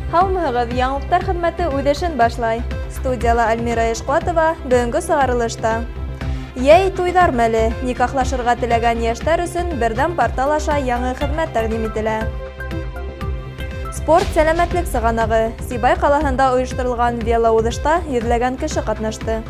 Һаумыһығыҙ, яңылыҡтар хеҙмәте үҙ эшен башлай. Студияла Альмира Эшҡуатова бөгөнгө сығарылышта. Йәй туйҙар мәле, никахлашырға теләгән йәштәр өсөн берҙәм портал аша яңы хеҙмәт тәҡдим ителә. Спорт сәләмәтлек сығанағы. Сибай ҡалаһында ойошторолған велоуҙышта йөҙләгән кеше ҡатнашты.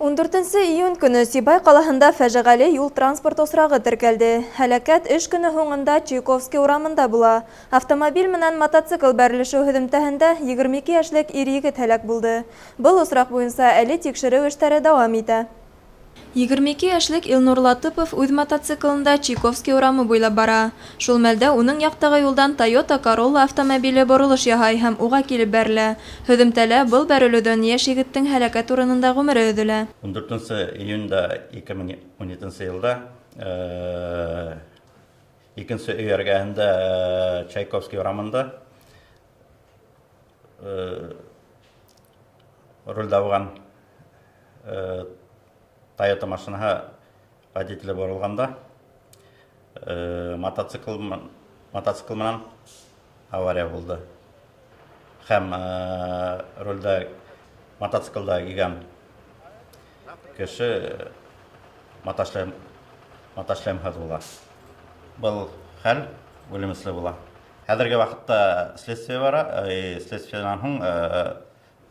14 июнь көнө Сибай ҡалаһында фәжиғәле юл транспорт осрағы теркәлде. Һәләкәт эш көне һуңында Чайковский урамында була. Автомобиль менән мотоцикл бәрелешеү һөҙөмтәһендә 22 йәшлек ир-егет һәләк булды. Был осраҡ буйынса әле тикшереү эштәре дауам итә. 22 йәшлек Илнур Латыпов үҙ мотоциклында Чайковский урамы буйлап бара. Шул мәлдә уның яҡтағы юлдан Toyota Corolla автомобиле боролош яһай һәм уға килеп бәрелә. Һөҙөмтәлә был бәрелеүҙән йәш егеттең һәләкәт урынында ғүмере өҙөлә. 14 июньда 2017 йылда икенсе өй эргәһендә Чайковский урамында рулдә булган Toyota машинаһы водителе боролғанда мотоцикл менән авария булды. Һәм рулдә мотоциклда килгән кеше мотошлемһыҙ була. Был хәл үлемесле була. Хәҙерге ваҡытта следствие бара, следствиенан һуң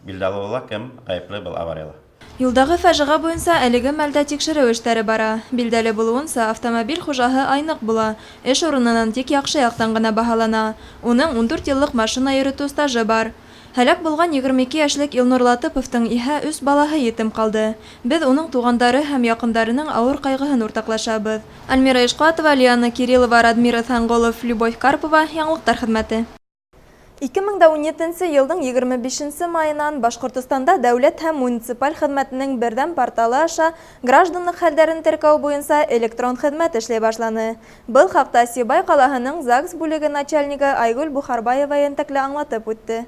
билдәле була кем ғәйепле был аварияла. Юлдағы фәжиғә буйынса әлеге мәлдә тикшереү эштәре бара. Билдәле булыуынса, автомобиль хужаһы айныҡ була. Эш урынынан тик яҡшы яҡтан ғына баһалана. Уның 14 йыллыҡ машина йөрөтөү стажы бар. Һәләк булған 22 йәшлек Илнур Латыповтың иһә 3 балаһы етем ҡалды. Беҙ уның туғандары һәм яҡындарының ауыр ҡайғыһын уртаҡлашабыҙ. Альмира Эшҡуатова, Лиана Кириллова, Радмир Ыҫанғолов, Любовь Карпова, яңылыҡтар хеҙмәте. 2017 йылдың 25 майынан Башҡортостанда дәүләт һәм муниципаль хеҙмәтенең берҙәм порталы аша гражданлыҡ хәлдәрен теркәү буйынса электрон хеҙмәт эшләй башланы. Был хаҡта Сибай ҡалаһының ЗАГС бүлеге начальнигы Айгөл Бухарбаева ентекле аңлатып үтте.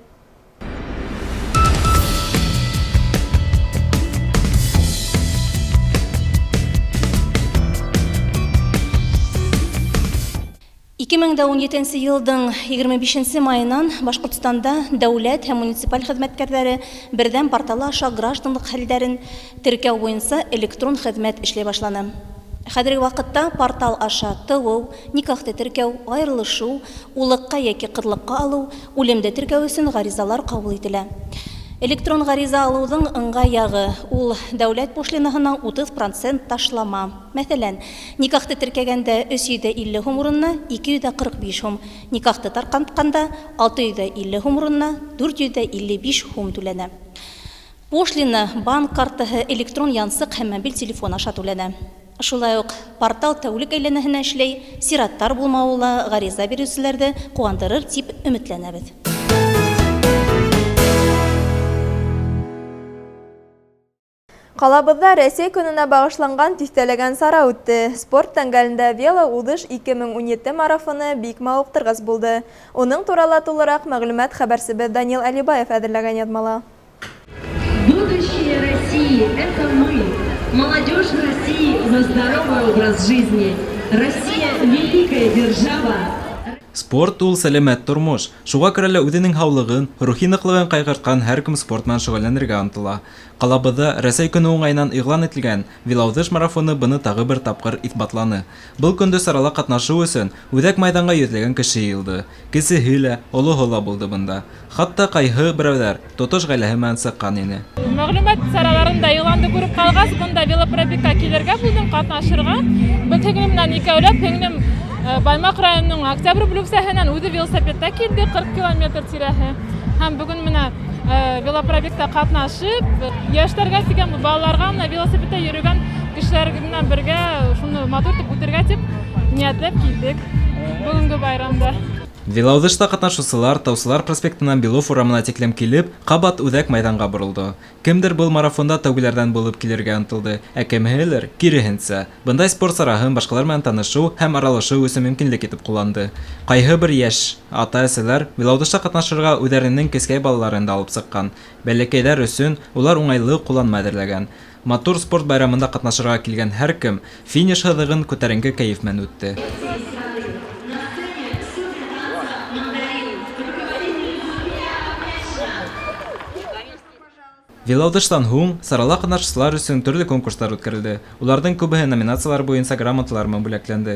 Икемеңдә 17 йылдың 25 майынан Башҡортостанда дәүләт һәм муниципаль хеҙмәткәрҙәре берҙәм порталы аша гражданлыҡ хәлдәрен теркәү буйынса электрон хеҙмәт эшләй башланы. Хәҙерге ваҡытта портал аша тыуыу, никахты теркәү, айырылышыу, уллыҡҡа йәки ҡыҙлыҡҡа алыу, үлемде теркәү өсөн ғаризалар ҡабул ителә. Электрон ғариза алыуҙың ыңғай яғы ул дәүләт пошлинаһынан 30% ташлама. Мәҫәлән, никахты теркәгәндә 350 һум урынына 245 һум, никахты тарҡатҡанда 650 һум урынына 455 һум түләнә. Пошлина, банк картаһы, электрон янсыҡ һәм мобиль телефон аша түләнә. Шулай уҡ портал тәүлек әйләнәһенә эшләй, сираттар булмауы ла ғариза биреүселәрҙе ҡыуандырыр тип өмөтләнәбеҙ. Ҡалабыҙҙа Рәсәй көнөнә бағышланған тиҫтәләгән сара үтте. Спорт тәңгәлендә велоуҙыш 2017 марафоны бик мауыҡтырғыс булды. Уның турала тулыраҡ мәғлүмәт хәбәрсебеҙ Данил Алибаев әҙерләгән яҙмала. Будущее России – это мы. Молодежь России за здоровый образ жизни. Россия – великая держава. Спорт ул сәләмәт тормош. Шуға күрә үҙенең һаулығын, рухи ныҡлығын ҡайғыртҡан һәр кем спорт менән шөғөлләнергә ынтыла. Ҡалабыҙҙа Рәсәй көнө уңайынан иғлан ителгән велоуҙыш марафоны быны тағы бер тапҡыр иҫбатланы. Был көндө сарала ҡатнашыу өсөн үҙәк майҙанға йөҙләгән кеше йыйылды. Кесеһе лә, олоһо ла булды бында. Хатта ҡайһы берәүҙәр тотош ғаиләһе менән сыҡҡан ине. Мәғлүмәт сараларында иғланды күреп ҡалғас, бында велопробегка килергә булдым, ҡатнашырға. Беҙ һеңлем менән икәүләп, һеңлем Баймаҡ районының Октябрь бүлексәһенән үҙе велосипедта килде, 40 километр тирәһе. Һәм бөгөн менә велопробегта ҡатнашып, йәштәргә тигән, балаларға велосипедта йөрөгән кешеләр менән бергә шуны матур итеп үтергә тип ниәтләп килдек бүгенге байрамда. Велаудышта катнашучылар Таусылар проспектынан Белов урамына тиклем килеп, кабат үҙәк майданға боролды. Кемдер был марафонда тәүгеләрдән булып килергә ынтылды, ә кемһелер киреһенсә. Бындай спорт сараһын башкалар менән танышыу һәм аралашыу өсөн мөмкинлек итеп кулланды. Кайһы бер яшь ата-әсәләр Велаудышта катнашырга үҙләренең кескәй балаларын да алып сыккан. Бәләкәйләр өсөн улар уңайлы кулланма әҙерләгән. Матур спорт байрамында катнашырга килгән һәр кем финиш һыҙығын күтәренке кәйеф менән үтте. Велаудыштан һуң сарала катнашучылар өсөн төрлө конкурстар үткәрелде. Уларның күбеһе номинациялар буенча грамоталар менән бүләкләнде.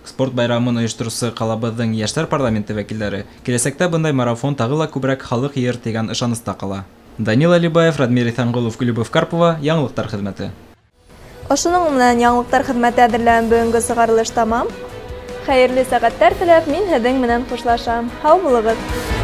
Спорт байрамын оештыручы калабыҙҙың йәштәр парламенты вәкилдәре киләсәктә бындай марафон тагы ла күберәк халык йыйыр дигән ышаныста кала. Данил Алибаев, Радмир Ithangulov, Любовь Карпова, Яңлыҡтар хеҙмәте. Ошоноң менән яңлыҡтар хеҙмәте әҙерләгән бөгөнгө сығарылыш тамам. Хәйерле сәғәттәр теләп, мин һеҙҙең менән хушлашам. Һау булығыҙ!